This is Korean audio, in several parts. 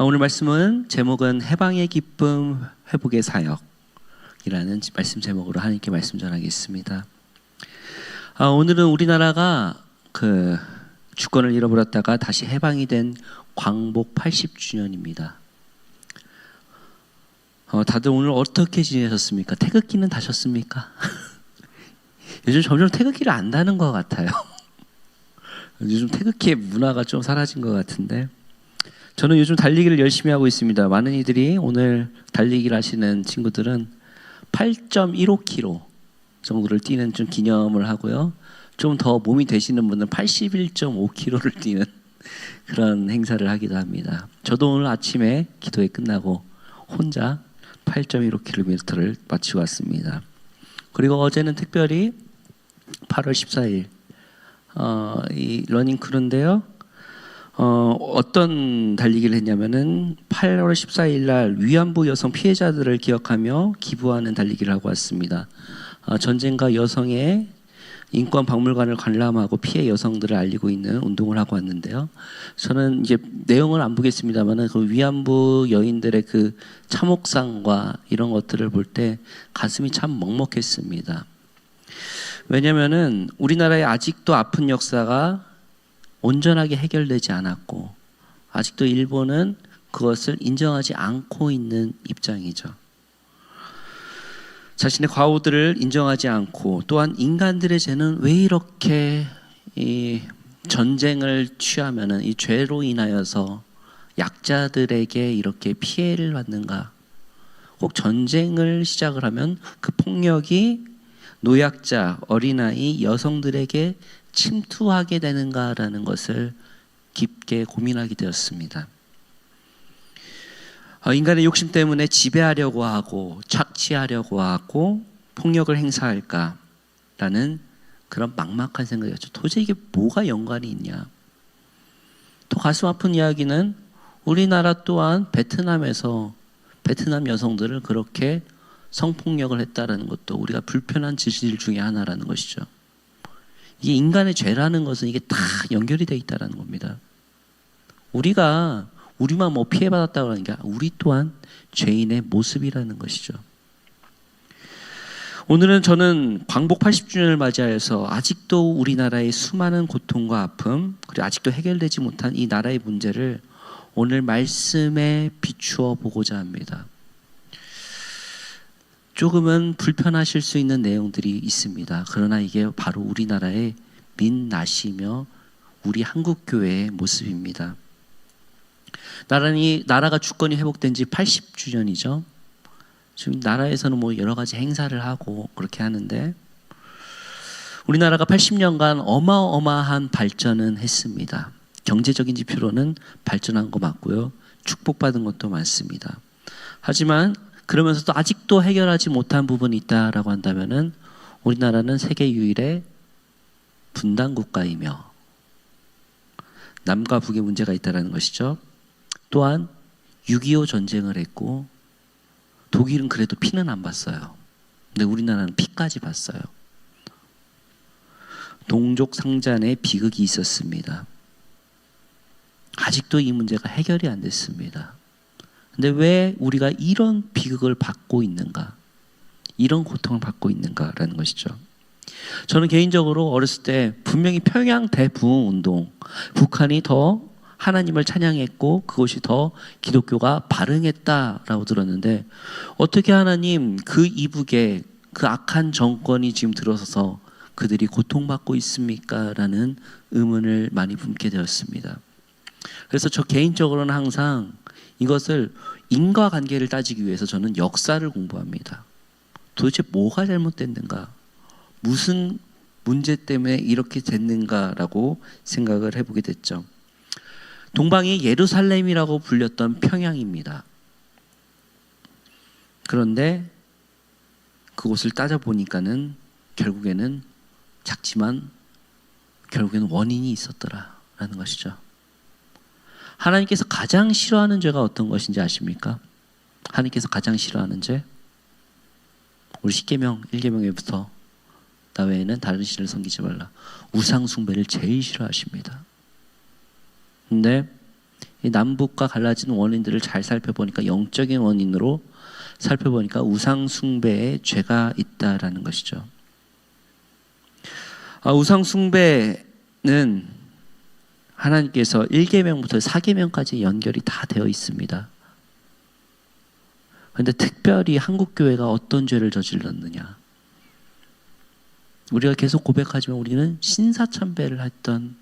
오늘 말씀은 제목은 해방의 기쁨, 회복의 사역이라는 말씀 제목으로 하나님께 말씀 전하겠습니다. 오늘은 우리나라가 주권을 잃어버렸다가 다시 해방이 된 광복 80주년입니다. 다들 오늘 어떻게 지내셨습니까? 태극기는 다셨습니까? 요즘 점점 태극기를 안 다는 것 같아요. 요즘 태극기의 문화가 좀 사라진 것 같은데, 저는 요즘 달리기를 열심히 하고 있습니다. 많은 이들이 오늘 달리기를 하시는 친구들은 8.15km 정도를 뛰는 좀 기념을 하고요. 좀 더 몸이 되시는 분은 81.5km를 뛰는 그런 행사를 하기도 합니다. 저도 오늘 아침에 기도회 끝나고 혼자 8.15km를 마치고 왔습니다. 그리고 어제는 특별히 8월 14일 이 러닝 크루인데요. 어떤 달리기를 했냐면은 8월 14일 날 위안부 여성 피해자들을 기억하며 기부하는 달리기를 하고 왔습니다. 전쟁과 여성의 인권 박물관을 관람하고 피해 여성들을 알리고 있는 운동을 하고 왔는데요. 저는 이제 내용을 안 보겠습니다만은 그 위안부 여인들의 그 참혹상과 이런 것들을 볼 때 가슴이 참 먹먹했습니다. 왜냐면은 우리나라에 아직도 아픈 역사가 온전하게 해결되지 않았고, 아직도 일본은 그것을 인정하지 않고 있는 입장이죠. 자신의 과오들을 인정하지 않고, 또한 인간들의 죄는 왜 이렇게 이 전쟁을 취하면은 이 죄로 인하여서 약자들에게 이렇게 피해를 받는가? 꼭 전쟁을 시작을 하면 그 폭력이 노약자, 어린아이, 여성들에게 침투하게 되는가라는 것을 깊게 고민하게 되었습니다. 인간의 욕심 때문에 지배하려고 하고 착취하려고 하고 폭력을 행사할까라는 그런 막막한 생각이었죠. 도대체 이게 뭐가 연관이 있냐. 또 가슴 아픈 이야기는 우리나라 또한 베트남에서 베트남 여성들을 그렇게 성폭력을 했다라는 것도 우리가 불편한 진실 중에 하나라는 것이죠. 이게 인간의 죄라는 것은 이게 다 연결이 되어 있다는 겁니다. 우리만 뭐 피해받았다고 하는 게 우리 또한 죄인의 모습이라는 것이죠. 오늘은 저는 광복 80주년을 맞이하여서 아직도 우리나라의 수많은 고통과 아픔, 그리고 아직도 해결되지 못한 이 나라의 문제를 오늘 말씀에 비추어 보고자 합니다. 조금은 불편하실 수 있는 내용들이 있습니다. 그러나 이게 바로 우리나라의 민낯이며 우리 한국교회의 모습입니다. 나라가 주권이 회복된 지 80주년이죠. 지금 나라에서는 뭐 여러 가지 행사를 하고 그렇게 하는데, 우리나라가 80년간 어마어마한 발전은 했습니다. 경제적인 지표로는 발전한 거 맞고요. 축복받은 것도 많습니다. 하지만 그러면서도 아직도 해결하지 못한 부분이 있다라고 한다면은 우리나라는 세계 유일의 분단 국가이며 남과 북의 문제가 있다라는 것이죠. 또한 6.25 전쟁을 했고, 독일은 그래도 피는 안 봤어요. 근데 우리나라는 피까지 봤어요. 동족 상잔의 비극이 있었습니다. 아직도 이 문제가 해결이 안 됐습니다. 근데 왜 우리가 이런 비극을 받고 있는가? 이런 고통을 받고 있는가라는 것이죠. 저는 개인적으로 어렸을 때 분명히 평양 대부흥 운동, 북한이 더 하나님을 찬양했고 그것이 더 기독교가 발흥했다라고 들었는데, 어떻게 하나님 그 이북에 그 악한 정권이 지금 들어서서 그들이 고통받고 있습니까? 라는 의문을 많이 품게 되었습니다. 그래서 저 개인적으로는 항상 이것을 인과관계를 따지기 위해서 저는 역사를 공부합니다. 도대체 뭐가 잘못됐는가? 무슨 문제 때문에 이렇게 됐는가라고 생각을 해보게 됐죠. 동방이 예루살렘이라고 불렸던 평양입니다. 그런데 그곳을 따져보니까는 결국에는 작지만 결국에는 원인이 있었더라라는 것이죠. 하나님께서 가장 싫어하는 죄가 어떤 것인지 아십니까? 하나님께서 가장 싫어하는 죄? 우리 10계명 1계명에부터 나 외에는 다른 신을 섬기지 말라. 우상 숭배를 제일 싫어하십니다. 근데 이 남북과 갈라지는 원인들을 잘 살펴보니까 영적인 원인으로 살펴보니까 우상 숭배에 죄가 있다라는 것이죠. 우상 숭배는 하나님께서 1계명부터 4계명까지 연결이 다 되어 있습니다. 그런데 특별히 한국교회가 어떤 죄를 저질렀느냐? 우리가 계속 고백하지만 우리는 신사참배를 했던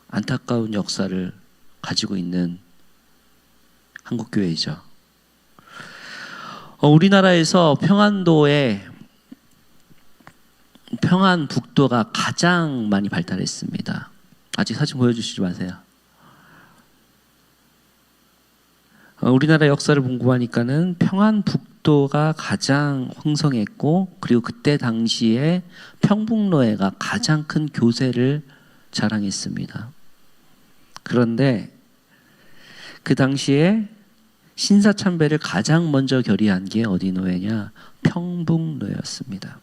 안타까운 역사를 가지고 있는 한국교회이죠. 우리나라에서 평안북도가 가장 많이 발달했습니다. 아직 사진 보여주시지 마세요. 우리나라 역사를 공부하니까는 평안북도가 가장 황성했고, 그리고 그때 당시에 평북로회가 가장 큰 교세를 자랑했습니다. 그런데 그 당시에 신사참배를 가장 먼저 결의한 게 어디 노회냐? 평북노회였습니다.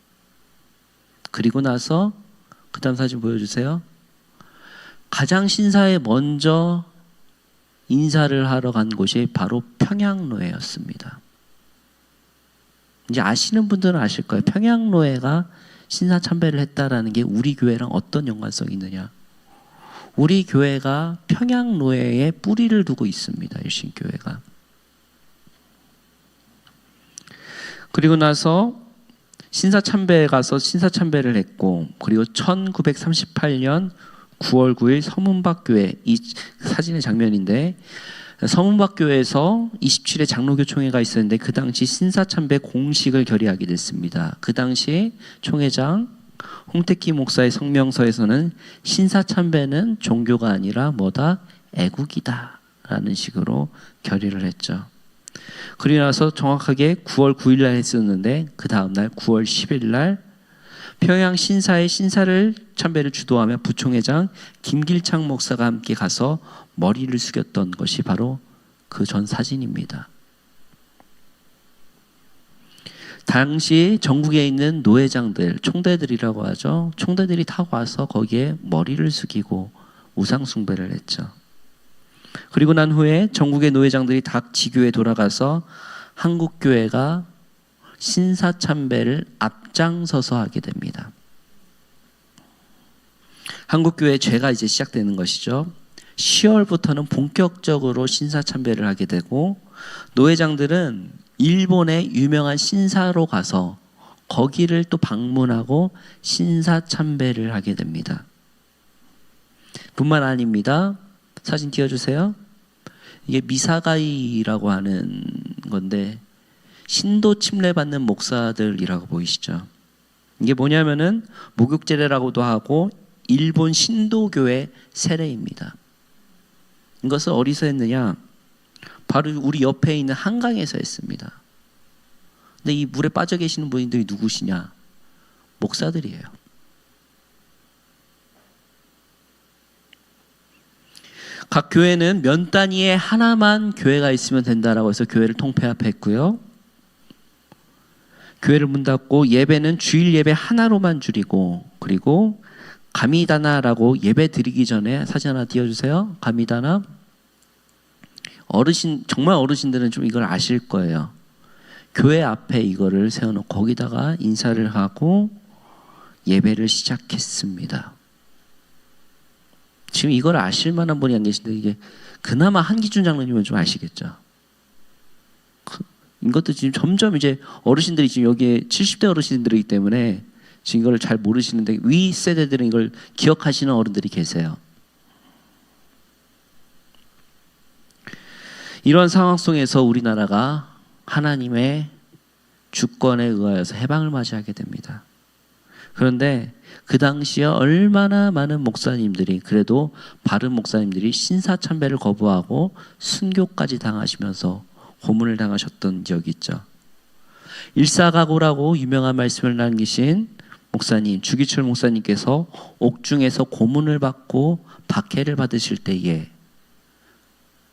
그리고 나서 그 다음 사진 보여주세요. 가장 신사에 먼저 인사를 하러 간 곳이 바로 평양노회였습니다. 이제 아시는 분들은 아실 거예요. 평양노회가 신사참배를 했다라는 게 우리 교회랑 어떤 연관성이 있느냐? 우리 교회가 평양노회에 뿌리를 두고 있습니다. 일신교회가. 그리고 나서 신사참배에 가서 신사참배를 했고, 그리고 1938년 9월 9일 서문박교회, 이 사진의 장면인데, 서문박교회에서 27회 장로교총회가 있었는데 그 당시 신사참배 공식을 결의하게 됐습니다. 그 당시 총회장 홍택기 목사의 성명서에서는 신사참배는 종교가 아니라 뭐다? 애국이다 라는 식으로 결의를 했죠. 그리고 나서 정확하게 9월 9일 날 했었는데 그 다음 날 9월 10일 날 평양 신사의 신사를 참배를 주도하며 부총회장 김길창 목사가 함께 가서 머리를 숙였던 것이 바로 그 전 사진입니다. 당시 전국에 있는 노회장들, 총대들이라고 하죠. 총대들이 다 와서 거기에 머리를 숙이고 우상 숭배를 했죠. 그리고 난 후에 전국의 노회장들이 다 지교에 돌아가서 한국교회가 신사참배를 앞장서서 하게 됩니다. 한국교회의 죄가 이제 시작되는 것이죠. 10월부터는 본격적으로 신사참배를 하게 되고, 노회장들은 일본의 유명한 신사로 가서 거기를 또 방문하고 신사참배를 하게 됩니다. 뿐만 아닙니다. 사진 띄워주세요. 이게 미사가이라고 하는 건데 신도 침례받는 목사들이라고 보이시죠? 이게 뭐냐면은 목욕제례라고도 하고 일본 신도교의 세례입니다. 이것을 어디서 했느냐? 바로 우리 옆에 있는 한강에서 했습니다. 근데 이 물에 빠져 계시는 분들이 누구시냐? 목사들이에요. 각 교회는 면 단위에 하나만 교회가 있으면 된다라고 해서 교회를 통폐합했고요. 교회를 문 닫고 예배는 주일 예배 하나로만 줄이고, 그리고 가미다나라고 예배 드리기 전에 사진 하나 띄워주세요. 가미다나. 정말 어르신들은 좀 이걸 아실 거예요. 교회 앞에 이거를 세워놓고 거기다가 인사를 하고 예배를 시작했습니다. 지금 이걸 아실 만한 분이 안 계신데 이게 그나마 한기준 장로님은 좀 아시겠죠. 이것도 지금 점점 이제 어르신들이 지금 여기에 70대 어르신들이기 때문에 지금 이걸 잘 모르시는데 위 세대들은 이걸 기억하시는 어른들이 계세요. 이런 상황 속에서 우리나라가 하나님의 주권에 의하여서 해방을 맞이하게 됩니다. 그런데 그 당시에 얼마나 많은 목사님들이, 그래도 바른 목사님들이 신사참배를 거부하고 순교까지 당하시면서 고문을 당하셨던 적이 있죠. 일사각오라고 유명한 말씀을 남기신 목사님, 주기철 목사님께서 옥중에서 고문을 받고 박해를 받으실 때에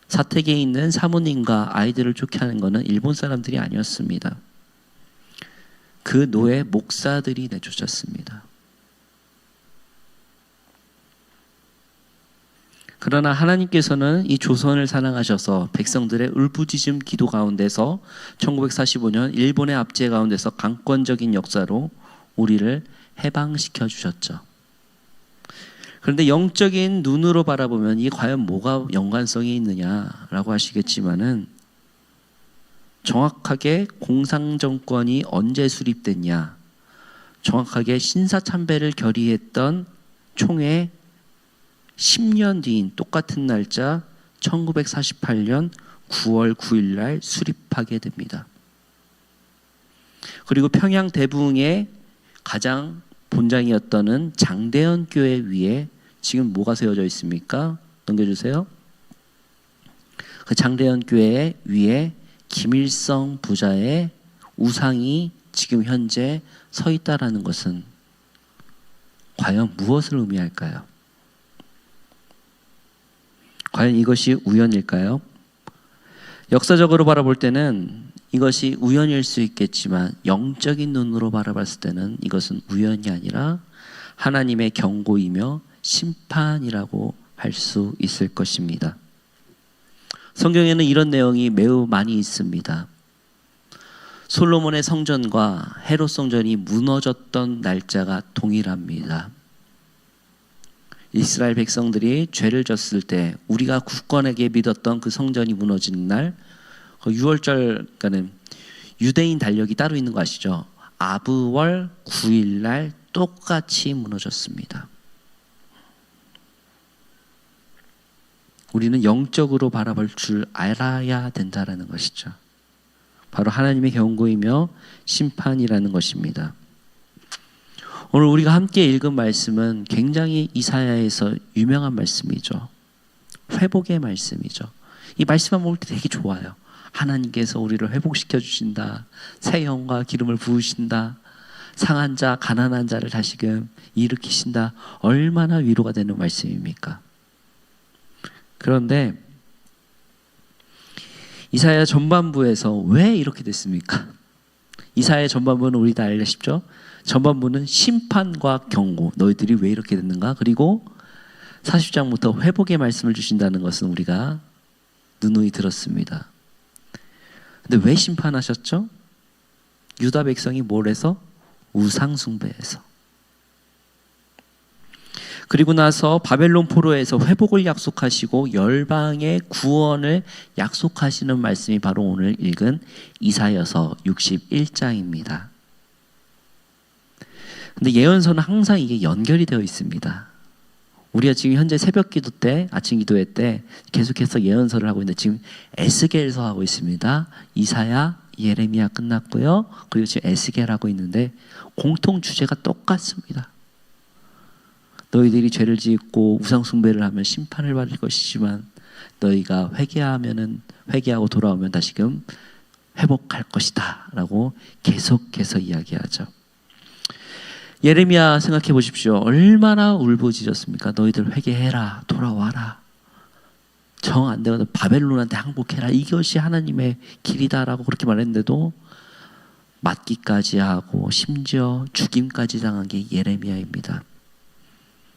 사택에 있는 사모님과 아이들을 쫓겨나는 것은 일본 사람들이 아니었습니다. 그 노예 목사들이 내쫓았습니다. 그러나 하나님께서는 이 조선을 사랑하셔서 백성들의 울부짖음 기도 가운데서 1945년 일본의 압제 가운데서 강권적인 역사로 우리를 해방시켜 주셨죠. 그런데 영적인 눈으로 바라보면 이게 과연 뭐가 연관성이 있느냐라고 하시겠지만은 정확하게 공산정권이 언제 수립됐냐, 정확하게 신사참배를 결의했던 총회 10년 뒤인 똑같은 날짜 1948년 9월 9일 날 수립하게 됩니다. 그리고 평양 대붕의 가장 본장이었던 장대현 교회 위에 지금 뭐가 세워져 있습니까? 넘겨주세요. 그 장대현 교회 위에 김일성 부자의 우상이 지금 현재 서 있다라는 것은 과연 무엇을 의미할까요? 과연 이것이 우연일까요? 역사적으로 바라볼 때는 이것이 우연일 수 있겠지만 영적인 눈으로 바라봤을 때는 이것은 우연이 아니라 하나님의 경고이며 심판이라고 할 수 있을 것입니다. 성경에는 이런 내용이 매우 많이 있습니다. 솔로몬의 성전과 헤롯 성전이 무너졌던 날짜가 동일합니다. 이스라엘 백성들이 죄를 졌을 때 우리가 굳건하게 믿었던 그 성전이 무너지는 날, 그 6월절, 그러니까는 유대인 달력이 따로 있는 거 아시죠? 아브월 9일 날 똑같이 무너졌습니다. 우리는 영적으로 바라볼 줄 알아야 된다라는 것이죠. 바로 하나님의 경고이며 심판이라는 것입니다. 오늘 우리가 함께 읽은 말씀은 굉장히 이사야에서 유명한 말씀이죠. 회복의 말씀이죠. 이 말씀만 볼 때 되게 좋아요. 하나님께서 우리를 회복시켜 주신다. 새 영과 기름을 부으신다. 상한 자, 가난한 자를 다시금 일으키신다. 얼마나 위로가 되는 말씀입니까? 그런데 이사야 전반부에서 왜 이렇게 됐습니까? 이사야 전반부는 우리 다 알려십시오. 전반부는 심판과 경고, 너희들이 왜 이렇게 됐는가? 그리고 40장부터 회복의 말씀을 주신다는 것은 우리가 누누이 들었습니다. 근데 왜 심판하셨죠? 유다 백성이 뭘 해서? 우상 숭배해서. 그리고 나서 바벨론 포로에서 회복을 약속하시고 열방의 구원을 약속하시는 말씀이 바로 오늘 읽은 이사야서 61장입니다. 근데 예언서는 항상 이게 연결이 되어 있습니다. 우리가 지금 현재 새벽 기도 때, 아침 기도회 때 계속해서 예언서를 하고 있는데 지금 에스겔서 하고 있습니다. 이사야, 예레미야 끝났고요. 그리고 지금 에스겔 하고 있는데 공통 주제가 똑같습니다. 너희들이 죄를 짓고 우상 숭배를 하면 심판을 받을 것이지만 너희가 회개하고 돌아오면 다시금 회복할 것이다 라고 계속해서 이야기하죠. 예레미야 생각해 보십시오. 얼마나 울부짖었습니까? 너희들 회개해라, 돌아와라, 정 안 되거든 바벨론한테 항복해라, 이것이 하나님의 길이다라고 그렇게 말했는데도 맞기까지 하고 심지어 죽임까지 당한 게 예레미야입니다.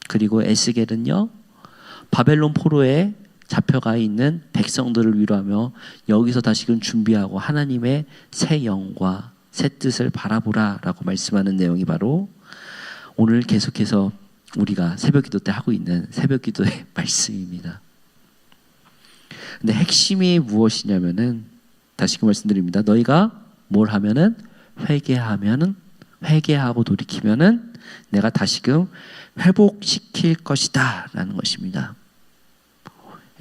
그리고 에스겔은요, 바벨론 포로에 잡혀가 있는 백성들을 위로하며 여기서 다시금 준비하고 하나님의 새 영과 새 뜻을 바라보라 라고 말씀하는 내용이 바로 오늘 계속해서 우리가 새벽 기도 때 하고 있는 새벽 기도의 말씀입니다. 근데 핵심이 무엇이냐면은 다시금 말씀드립니다. 너희가 뭘 하면은 회개하고 돌이키면은 내가 다시금 회복시킬 것이다 라는 것입니다.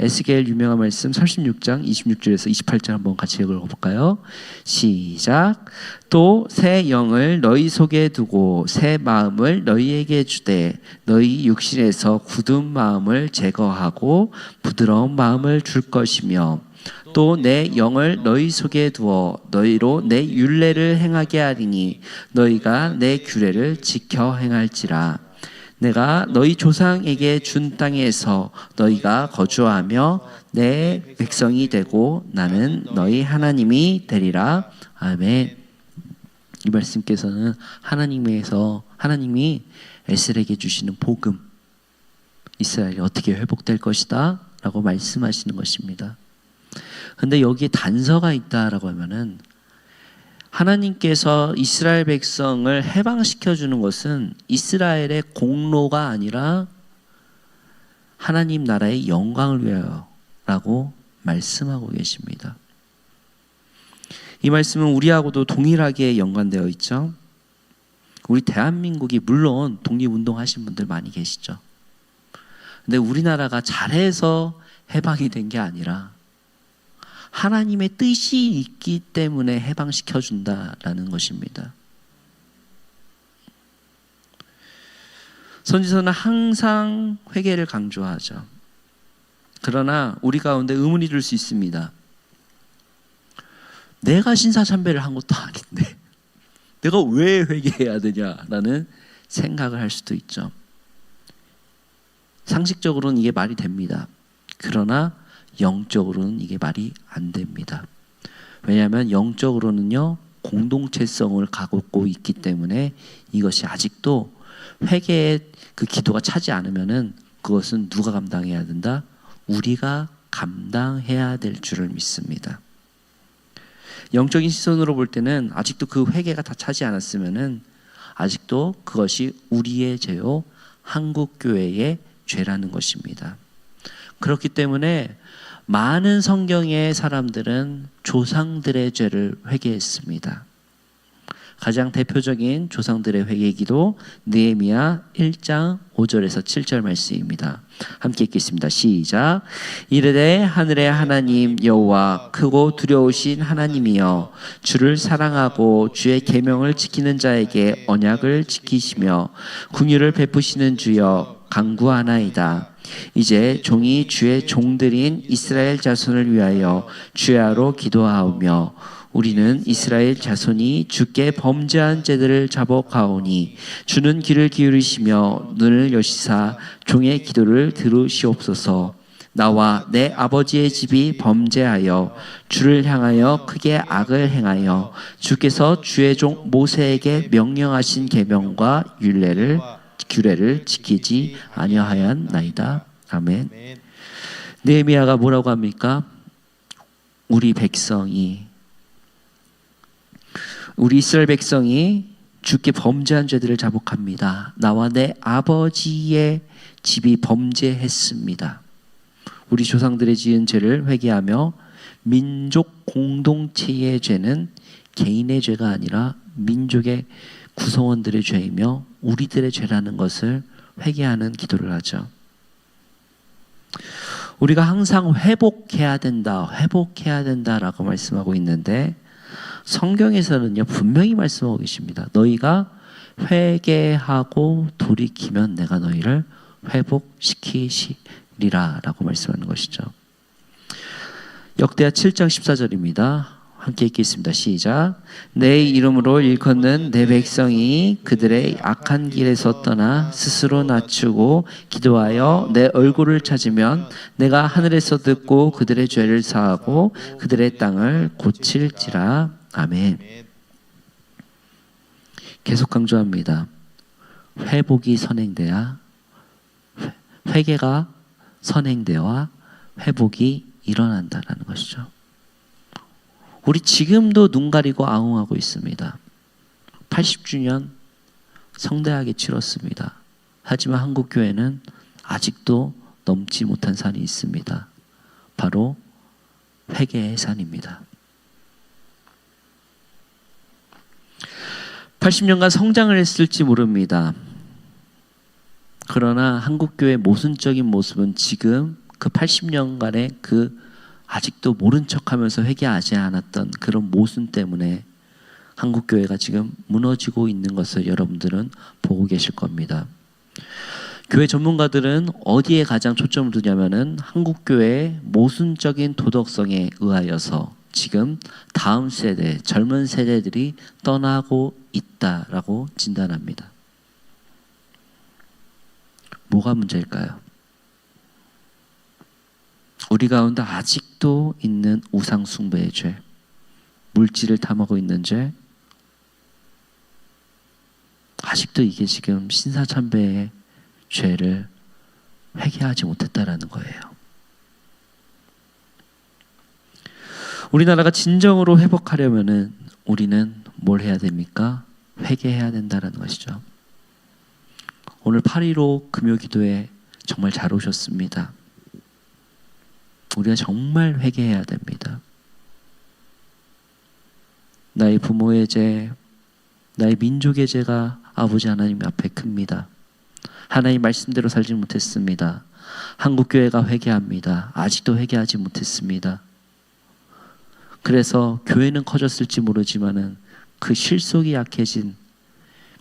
에스겔 유명한 말씀 36장 26절에서 28절 한번 같이 읽어볼까요? 시작. 또 새 영을 너희 속에 두고 새 마음을 너희에게 주되 너희 육신에서 굳은 마음을 제거하고 부드러운 마음을 줄 것이며 또 내 영을 너희 속에 두어 너희로 내 율례를 행하게 하리니 너희가 내 규례를 지켜 행할지라. 내가 너희 조상에게 준 땅에서 너희가 거주하며 내 백성이 되고 나는 너희 하나님이 되리라. 아멘. 이 말씀께서는 하나님이 에스겔에게 주시는 복음, 이스라엘이 어떻게 회복될 것이다 라고 말씀하시는 것입니다. 근데 여기에 단서가 있다라고 하면은 하나님께서 이스라엘 백성을 해방시켜 주는 것은 이스라엘의 공로가 아니라 하나님 나라의 영광을 위하여라고 말씀하고 계십니다. 이 말씀은 우리하고도 동일하게 연관되어 있죠. 우리 대한민국이 물론 독립운동하신 분들 많이 계시죠. 근데 우리나라가 잘해서 해방이 된 게 아니라 하나님의 뜻이 있기 때문에 해방시켜 준다라는 것입니다. 선지서는 항상 회개를 강조하죠. 그러나 우리 가운데 의문이 들 수 있습니다. 내가 신사참배를 한 것도 아닌데 내가 왜 회개해야 되냐라는 생각을 할 수도 있죠. 상식적으로는 이게 말이 됩니다. 그러나 영적으로는 이게 말이 안 됩니다. 왜냐하면 영적으로는요, 공동체성을 갖고 있기 때문에 이것이 아직도 회개의 그 기도가 차지 않으면은 그것은 누가 감당해야 된다? 우리가 감당해야 될 줄을 믿습니다. 영적인 시선으로 볼 때는 아직도 그 회개가 다 차지 않았으면은 아직도 그것이 우리의 죄요, 한국교회의 죄라는 것입니다. 그렇기 때문에 많은 성경의 사람들은 조상들의 죄를 회개했습니다. 가장 대표적인 조상들의 회개기도 느헤미야 1장 5절에서 7절 말씀입니다. 함께 읽겠습니다. 시작. 이르되 하늘의 하나님 여호와 크고 두려우신 하나님이여 주를 사랑하고 주의 계명을 지키는 자에게 언약을 지키시며 긍휼을 베푸시는 주여 간구하나이다. 이제 종이 주의 종들인 이스라엘 자손을 위하여 주야로 기도하오며 우리는 이스라엘 자손이 주께 범죄한 죄들을 자복하오니 주는 귀를 기울이시며 눈을 여시사 종의 기도를 들으시옵소서. 나와 내 아버지의 집이 범죄하여 주를 향하여 크게 악을 행하여 주께서 주의 종 모세에게 명령하신 계명과 규례를 지키지 아니하였나이다. 아멘. 느헤미야가 뭐라고 합니까? 우리 이스라엘 백성이 주께 범죄한 죄들을 자복합니다. 나와 내 아버지의 집이 범죄했습니다. 우리 조상들의 지은 죄를 회개하며 민족 공동체의 죄는 개인의 죄가 아니라 민족의 구성원들의 죄이며 우리들의 죄라는 것을 회개하는 기도를 하죠. 우리가 항상 회복해야 된다라고 말씀하고 있는데 성경에서는요 분명히 말씀하고 계십니다. 너희가 회개하고 돌이키면 내가 너희를 회복시키시리라 라고 말씀하는 것이죠. 역대하 7장 14절입니다. 함께 읽겠습니다. 시작. 내 이름으로 일컫는 내 백성이 그들의 악한 길에서 떠나 스스로 낮추고 기도하여 내 얼굴을 찾으면 내가 하늘에서 듣고 그들의 죄를 사하고 그들의 땅을 고칠지라. 아멘. 계속 강조합니다. 회복이 선행돼야 회개가 선행되어야 회복이 일어난다라는 것이죠. 우리 지금도 눈 가리고 아웅하고 있습니다. 80주년 성대하게 치렀습니다. 하지만 한국교회는 아직도 넘지 못한 산이 있습니다. 바로 회개의 산입니다. 80년간 성장을 했을지 모릅니다. 그러나 한국교회의 모순적인 모습은 지금 그 80년간의 아직도 모른 척하면서 회개하지 않았던 그런 모순 때문에 한국교회가 지금 무너지고 있는 것을 여러분들은 보고 계실 겁니다. 교회 전문가들은 어디에 가장 초점을 두냐면은 한국교회의 모순적인 도덕성에 의하여서 지금 다음 세대, 젊은 세대들이 떠나고 있다라고 진단합니다. 뭐가 문제일까요? 우리 가운데 아직도 있는 우상 숭배의 죄, 물질을 탐하고 있는 죄, 아직도 이게 지금 신사참배의 죄를 회개하지 못했다라는 거예요. 우리나라가 진정으로 회복하려면은 우리는 뭘 해야 됩니까? 회개해야 된다라는 것이죠. 오늘 8.15 금요기도에 정말 잘 오셨습니다. 우리가 정말 회개해야 됩니다. 나의 부모의 죄, 나의 민족의 죄가 아버지 하나님 앞에 큽니다. 하나님 말씀대로 살지 못했습니다. 한국교회가 회개합니다. 아직도 회개하지 못했습니다. 그래서 교회는 커졌을지 모르지만은 그 실속이 약해진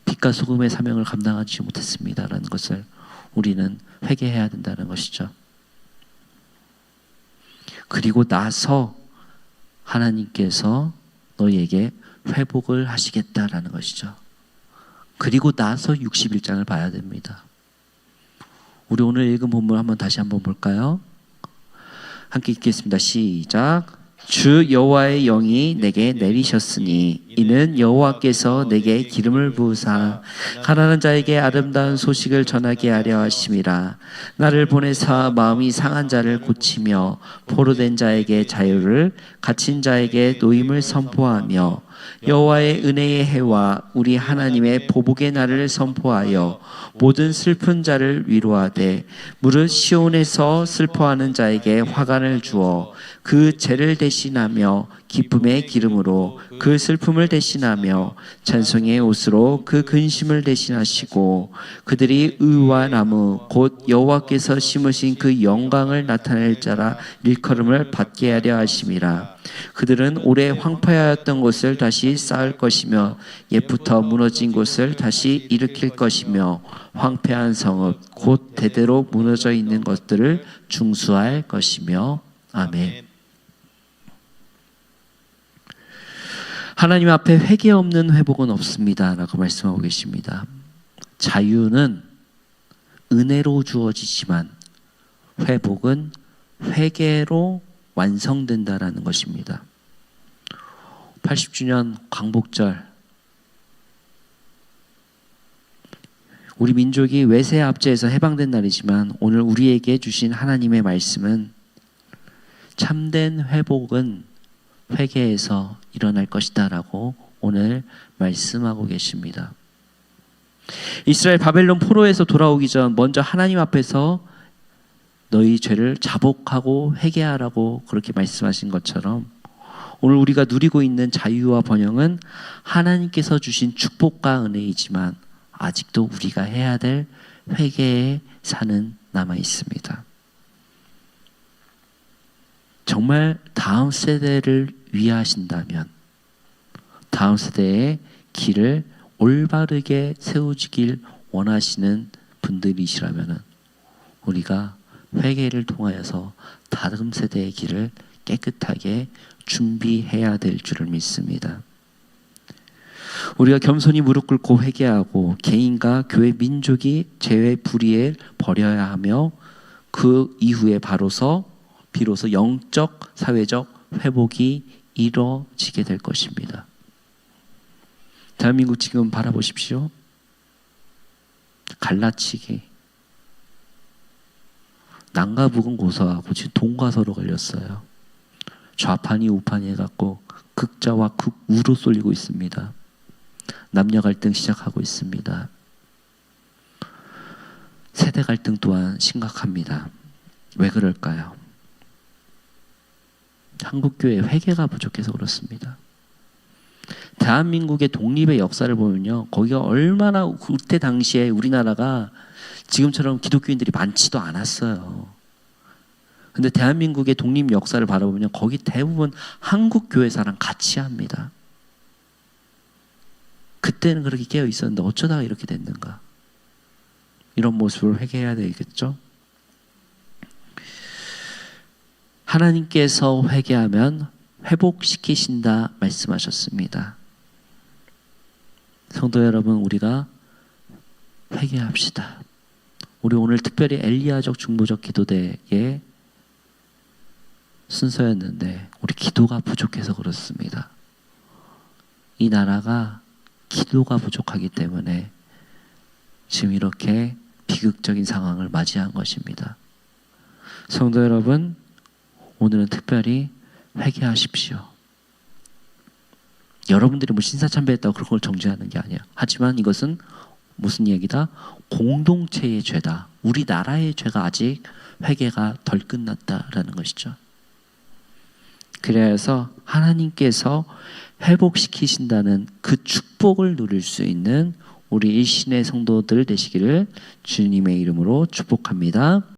빛과 소금의 사명을 감당하지 못했습니다라는 것을 우리는 회개해야 된다는 것이죠. 그리고 나서 하나님께서 너희에게 회복을 하시겠다라는 것이죠. 그리고 나서 61장을 봐야 됩니다. 우리 오늘 읽은 본문 다시 한번 볼까요? 함께 읽겠습니다. 시작. 주 여호와의 영이 내게 내리셨으니 이는 여호와께서 내게 기름을 부으사 가난한 자에게 아름다운 소식을 전하게 하려 하심이라. 나를 보내사 마음이 상한 자를 고치며 포로된 자에게 자유를, 갇힌 자에게 노임을 선포하며 여호와의 은혜의 해와 우리 하나님의 보복의 날을 선포하여 모든 슬픈 자를 위로하되 무릇 시온에서 슬퍼하는 자에게 화관을 주어 그 죄를 대신하며 기쁨의 기름으로 그 슬픔을 대신하며 찬송의 옷으로 그 근심을 대신하시고 그들이 의와 나무 곧 여호와께서 심으신 그 영광을 나타낼 자라 일컬음을 받게 하려 하심이라. 그들은 오래 황폐하였던 곳을 다시 쌓을 것이며 옛부터 무너진 곳을 다시 일으킬 것이며 황폐한 성읍 곧 대대로 무너져 있는 것들을 중수할 것이며. 아멘. 하나님 앞에 회개 없는 회복은 없습니다 라고 말씀하고 계십니다. 자유는 은혜로 주어지지만 회복은 회개로 완성된다라는 것입니다. 80주년 광복절, 우리 민족이 외세 압제에서 해방된 날이지만 오늘 우리에게 주신 하나님의 말씀은 참된 회복은 회개에서 일어날 것이다 라고 오늘 말씀하고 계십니다. 이스라엘 바벨론 포로에서 돌아오기 전 먼저 하나님 앞에서 너희 죄를 자복하고 회개하라고 그렇게 말씀하신 것처럼 오늘 우리가 누리고 있는 자유와 번영은 하나님께서 주신 축복과 은혜이지만 아직도 우리가 해야 될 회개의 산은 남아 있습니다. 정말 다음 세대를 위하신다면 다음 세대의 길을 올바르게 세우시길 원하시는 분들이시라면 우리가 회개를 통하여서 다음 세대의 길을 깨끗하게 준비해야 될 줄을 믿습니다. 우리가 겸손히 무릎 꿇고 회개하고 개인과 교회 민족이 죄의 불의에 버려야 하며 그 이후에 비로소 영적 사회적 회복이 이루어지게 될 것입니다. 대한민국 지금 바라보십시오. 갈라치기, 남과 북은 고소하고 지금 동과서로 걸렸어요. 좌판이 우판이 해갖고 극자와 극우로 쏠리고 있습니다. 남녀 갈등 시작하고 있습니다. 세대 갈등 또한 심각합니다. 왜 그럴까요? 한국교회 회개가 부족해서 그렇습니다. 대한민국의 독립의 역사를 보면요, 거기가 얼마나 그때 당시에 우리나라가 지금처럼 기독교인들이 많지도 않았어요. 근데 대한민국의 독립 역사를 바라보면 거기 대부분 한국교회사랑 같이 합니다. 그때는 그렇게 깨어 있었는데 어쩌다가 이렇게 됐는가? 이런 모습을 회개해야 되겠죠? 하나님께서 회개하면 회복시키신다 말씀하셨습니다. 성도 여러분, 우리가 회개합시다. 우리 오늘 특별히 엘리야적 중보적 기도대의 순서였는데 우리 기도가 부족해서 그렇습니다. 이 나라가 기도가 부족하기 때문에 지금 이렇게 비극적인 상황을 맞이한 것입니다. 성도 여러분, 오늘은 특별히 회개하십시오. 여러분들이 뭐 신사참배했다고 그런 걸 정죄하는 게 아니야. 하지만 이것은 무슨 얘기다? 공동체의 죄다. 우리나라의 죄가 아직 회개가 덜 끝났다라는 것이죠. 그래서 하나님께서 회복시키신다는 그 축복을 누릴 수 있는 우리 일신의 성도들 되시기를 주님의 이름으로 축복합니다.